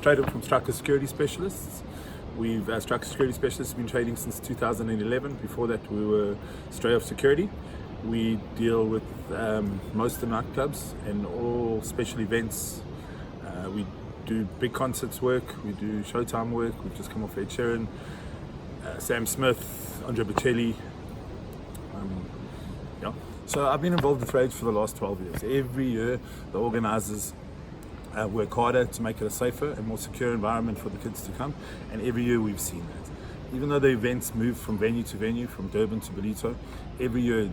Strydom from Striker Security Specialists. Striker Security Specialists have been trading since 2011. Before that, we were Strydom Security. We deal with most of the nightclubs and all special events. We do big concerts work, we do Showtime work. We've just come off Ed Sheeran, Sam Smith, Andre Bocelli. So I've been involved with Rage for the last 12 years. Every year, the organisers work harder to make it a safer and more secure environment for the kids to come, and every year we've seen that. Even though the events move from venue to venue, from Durban to Ballito, every year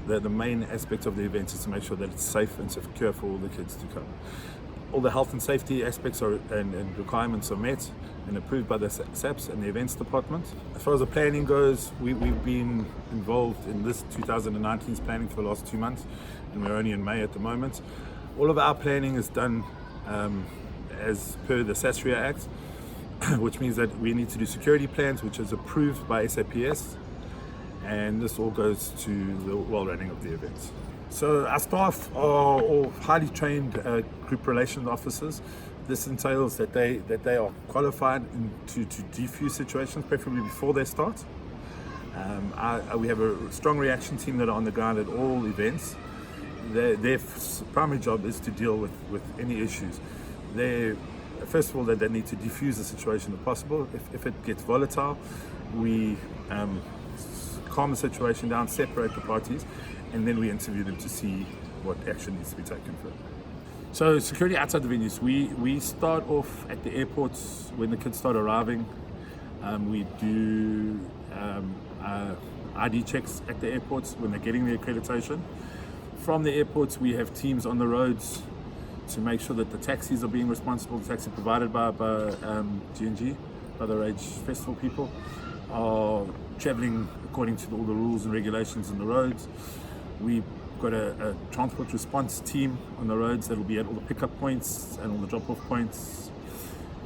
the main aspect of the event is to make sure that it's safe and secure for all the kids to come. All the health and safety aspects and requirements are met and approved by the SAPS and the events department. As far as the planning goes, we've been involved in this 2019's planning for the last 2 months, and we're only in May at the moment. All of our planning is done as per the SASRIA Act, which means that we need to do security plans, which is approved by SAPS, and this all goes to the well running of the events. So our staff are all highly trained group relations officers. This entails that they are qualified to defuse situations, preferably before they start. We have a strong reaction team that are on the ground at all events. Their primary job is to deal with any issues. First of all, they need to defuse the situation if possible. If it gets volatile, we calm the situation down, separate the parties, and then we interview them to see what action needs to be taken further. So security outside the venues, we start off at the airports when the kids start arriving. We do ID checks at the airports when they're getting their accreditation. From the airports, we have teams on the roads to make sure that the taxis are being responsible. The taxi provided by G&G, by the Rage Festival people, are travelling according to all the rules and regulations on the roads. We've got a transport response team on the roads that will be at all the pickup points and all the drop-off points.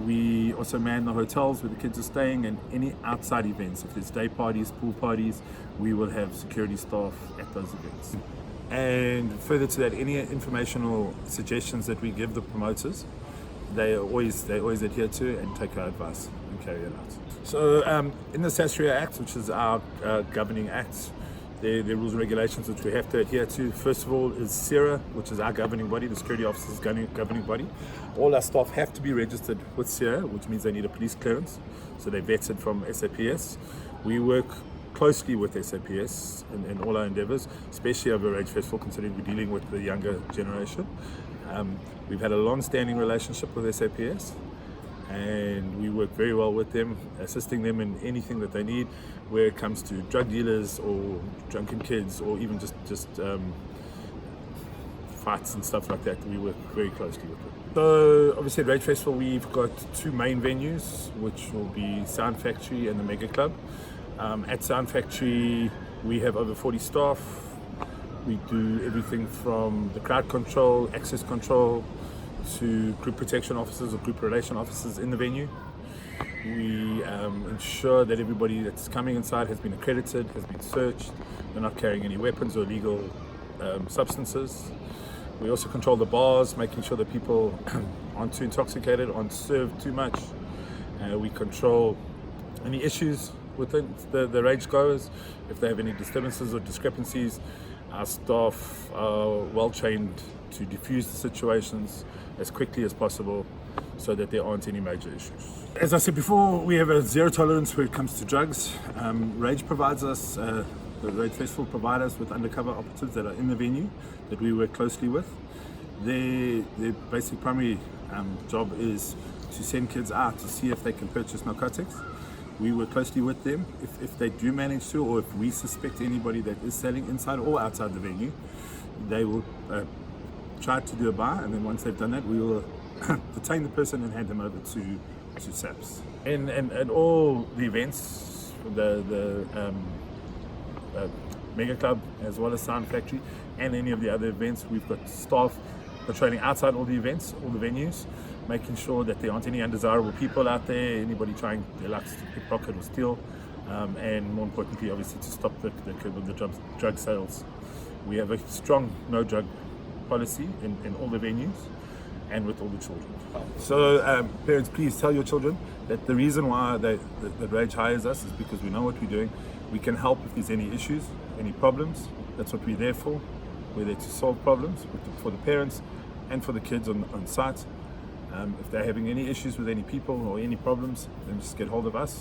We also man the hotels where the kids are staying, and any outside events. If there's day parties, pool parties, we will have security staff at those events. And further to that, any informational suggestions that we give the promoters, they always adhere to and take our advice and carry it out. So in the SASRIA Act, which is our governing act, the rules and regulations which we have to adhere to. First of all is SERA, which is our governing body, the security officers' governing body. All our staff have to be registered with SERA, which means they need a police clearance, so they're vetted from SAPS. We work closely with SAPS in all our endeavours, especially over Rage Festival, considering we're dealing with the younger generation. We've had a long-standing relationship with SAPS, and we work very well with them, assisting them in anything that they need, where it comes to drug dealers or drunken kids, or even just fights and stuff like that. We work very closely with them. So obviously at Rage Festival we've got 2 main venues, which will be Sound Factory and the Mega Club. At Sound Factory we have over 40 staff. We do everything from the crowd control, access control, to group protection officers or group relation officers in the venue. We ensure that everybody that's coming inside has been accredited, has been searched, they're not carrying any weapons or illegal substances. We also control the bars, making sure that people aren't too intoxicated, aren't served too much. We control any issues within the rage goers. If they have any disturbances or discrepancies, our staff are well trained to diffuse the situations as quickly as possible so that there aren't any major issues. As I said before, we have a zero tolerance when it comes to drugs. Rage provides us, the Rage Festival provides us with undercover operatives that are in the venue that we work closely with. Their basic primary job is to send kids out to see if they can purchase narcotics. We work closely with them. If they do manage to, or if we suspect anybody that is selling inside or outside the venue, they will try to do a buy, and then once they've done that, we will detain the person and hand them over to SAPS. And at all the events, the Mega Club as well as Sound Factory and any of the other events, we've got staff patrolling outside all the events, all the venues, making sure that there aren't any undesirable people out there, anybody trying their lucks to pickpocket or steal, and more importantly obviously to stop the curb of the drug sales. We have a strong no drug policy in all the venues, and with all the children. So parents, please tell your children that the reason why that Rage hires us is because we know what we're doing. We can help if there's any issues, any problems. That's what we're there for. We're there to solve problems for the parents and for the kids on site. If they're having any issues with any people or any problems, then just get hold of us.